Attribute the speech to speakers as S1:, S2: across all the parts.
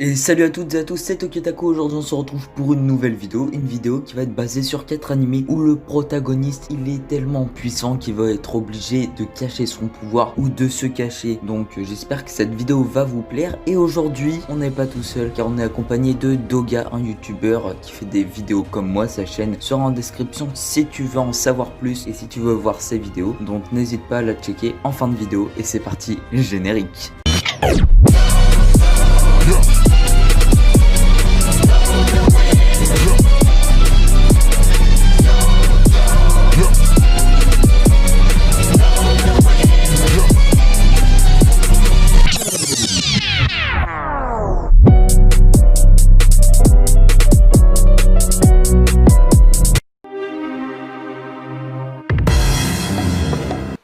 S1: Et salut à toutes et à tous, c'est Tokyo. Aujourd'hui on se retrouve pour une nouvelle vidéo qui va être basée sur 4 animés où le protagoniste il est tellement puissant qu'il va être obligé de cacher son pouvoir ou de se cacher. Donc j'espère que cette vidéo va vous plaire. Et aujourd'hui on n'est pas tout seul car on est accompagné de Doga, un youtubeur qui fait des vidéos comme moi. Sa chaîne sera en description si tu veux en savoir plus et si tu veux voir ses vidéos. Donc n'hésite pas à la checker en fin de vidéo et c'est parti, générique.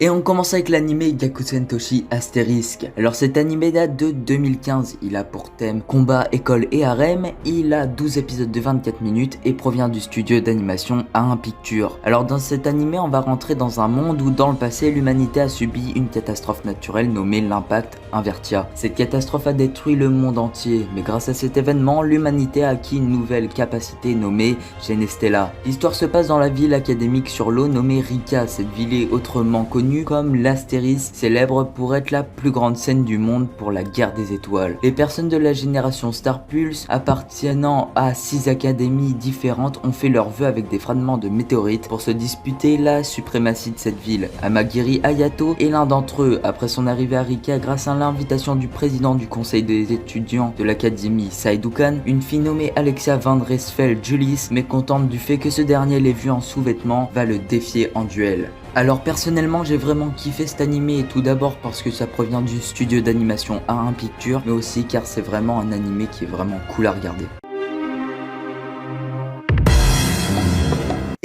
S1: Et on commence avec l'anime Gyakusen Toshi Asterisk. Alors cet anime date de 2015, il a pour thème combat, école et harem, il a 12 épisodes de 24 minutes et provient du studio d'animation A1 Pictures. Alors dans cet anime on va rentrer dans un monde où dans le passé l'humanité a subi une catastrophe naturelle nommée l'impact Invertia. Cette catastrophe a détruit le monde entier, mais grâce à cet événement l'humanité a acquis une nouvelle capacité nommée Genestella. L'histoire se passe dans la ville académique sur l'eau nommée Rika. Cette ville est autrement connue comme l'Astéris, célèbre pour être la plus grande scène du monde pour la guerre des étoiles. Les personnes de la génération Star Pulse appartenant à 6 académies différentes ont fait leurs vœux avec des fragments de météorites pour se disputer la suprématie de cette ville. Amagiri Hayato est l'un d'entre eux. Après son arrivée à Rika, grâce à l'invitation du président du conseil des étudiants de l'académie Saidukan, une fille nommée Alexia Van Resfeld Julis, mécontente du fait que ce dernier l'ait vue en sous-vêtements, va le défier en duel. Alors personnellement j'ai vraiment kiffé cet animé, tout d'abord parce que ça provient du studio d'animation A1 Pictures, mais aussi car c'est vraiment un animé qui est vraiment cool à regarder.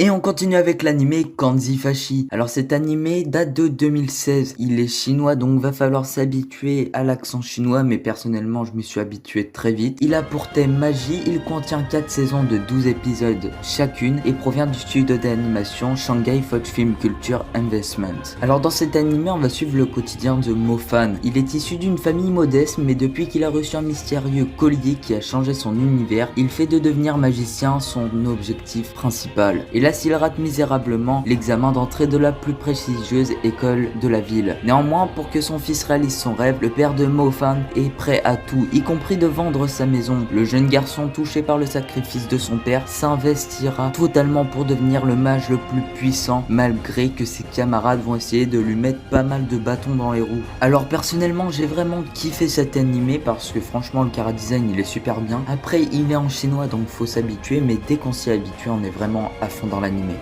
S1: Et on continue avec l'anime Kanzi Fashi. Alors cet animé date de 2016, il est chinois donc va falloir s'habituer à l'accent chinois, mais personnellement je m'y suis habitué très vite. Il a pour thème magie, il contient 4 saisons de 12 épisodes chacune et provient du studio d'animation Shanghai Fox Film Culture Investment. Alors dans cet animé on va suivre le quotidien de Mofan. Il est issu d'une famille modeste, mais depuis qu'il a reçu un mystérieux collier qui a changé son univers, il fait de devenir magicien son objectif principal. Et là s'il rate misérablement l'examen d'entrée de la plus prestigieuse école de la ville. Néanmoins, pour que son fils réalise son rêve, le père de Mofan est prêt à tout, y compris de vendre sa maison. Le jeune garçon, touché par le sacrifice de son père, s'investira totalement pour devenir le mage le plus puissant, malgré que ses camarades vont essayer de lui mettre pas mal de bâtons dans les roues. Alors personnellement, j'ai vraiment kiffé cet animé parce que franchement le chara design il est super bien. Après il est en chinois donc faut s'habituer, mais dès qu'on s'y habitue on est vraiment à fond dans l'animé.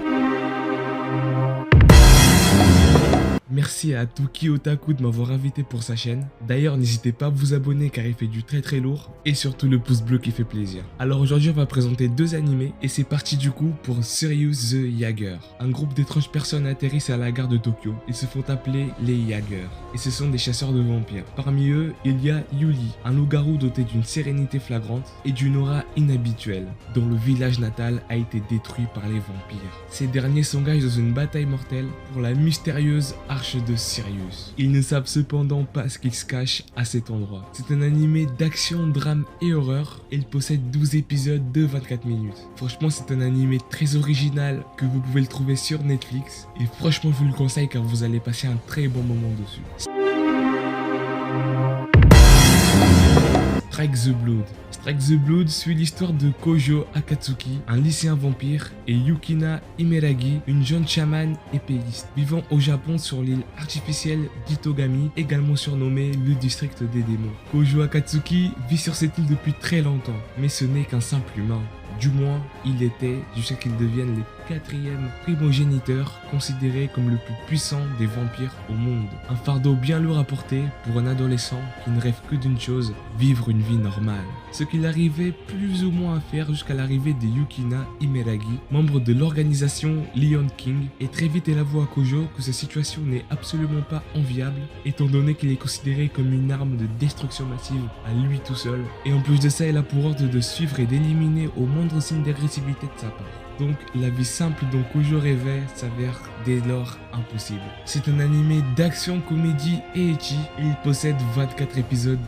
S2: Merci à Tuki Otaku de m'avoir invité pour sa chaîne. D'ailleurs, n'hésitez pas à vous abonner car il fait du très lourd et surtout le pouce bleu qui fait plaisir. Alors aujourd'hui, on va présenter 2 animés et c'est parti du coup pour Sirius the Jaeger. Un groupe d'étranges personnes atterrissent à la gare de Tokyo. Ils se font appeler les Jaeger et ce sont des chasseurs de vampires. Parmi eux, il y a Yuli, un loup-garou doté d'une sérénité flagrante et d'une aura inhabituelle, dont le village natal a été détruit par les vampires. Ces derniers s'engagent dans une bataille mortelle pour la mystérieuse arche de Sirius. Ils ne savent cependant pas ce qu'il se cache à cet endroit. C'est un animé d'action, drame et horreur et il possède 12 épisodes de 24 minutes. Franchement, c'est un animé très original que vous pouvez le trouver sur Netflix et franchement, je vous le conseille car vous allez passer un très bon moment dessus. Strike the Blood. Strike the Blood suit l'histoire de Kojo Akatsuki, un lycéen vampire, et Yukina Imeragi, une jeune chamane épéiste, vivant au Japon sur l'île artificielle d'Itogami, également surnommée le district des démons. Kojo Akatsuki vit sur cette île depuis très longtemps, mais ce n'est qu'un simple humain. Du moins, il était, jusqu'à qu'il devienne le 4e primogéniteur, considéré comme le plus puissant des vampires au monde. Un fardeau bien lourd à porter pour un adolescent qui ne rêve que d'une chose, vivre une vie normale. Ce qu'il arrivait plus ou moins à faire jusqu'à l'arrivée de Yukina Imeragi, membre de l'organisation Lion King, et très vite elle avoue à Kojo que sa situation n'est absolument pas enviable, étant donné qu'il est considéré comme une arme de destruction massive à lui tout seul. Et en plus de ça, elle a pour ordre de suivre et d'éliminer au moindre signe d'agressivité de sa part. Donc la vie simple dont Kojo rêvait s'avère dès lors impossible. C'est un animé d'action, comédie et ecchi. Il possède 24 épisodes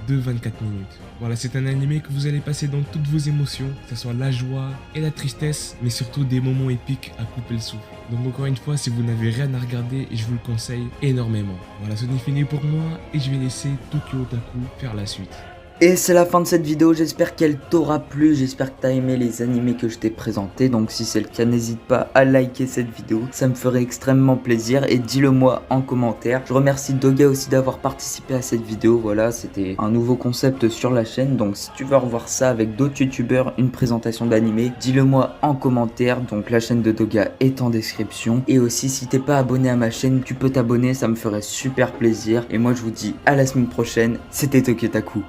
S2: de 24 minutes. Voilà, c'est un animé que vous allez passer dans toutes vos émotions, que ce soit la joie et la tristesse, mais surtout des moments épiques à couper le souffle. Donc encore une fois, si vous n'avez rien à regarder, je vous le conseille énormément. Voilà, ce n'est fini pour moi et je vais laisser Tokyo Otaku faire la suite.
S1: Et c'est la fin de cette vidéo, j'espère qu'elle t'aura plu, j'espère que t'as aimé les animés que je t'ai présentés, donc si c'est le cas n'hésite pas à liker cette vidéo, ça me ferait extrêmement plaisir et dis-le moi en commentaire. Je remercie Doga aussi d'avoir participé à cette vidéo, voilà c'était un nouveau concept sur la chaîne, donc si tu veux revoir ça avec d'autres youtubeurs, une présentation d'animé, dis-le moi en commentaire, donc la chaîne de Doga est en description, et aussi si t'es pas abonné à ma chaîne, tu peux t'abonner, ça me ferait super plaisir, et moi je vous dis à la semaine prochaine, c'était Tokyo Otaku.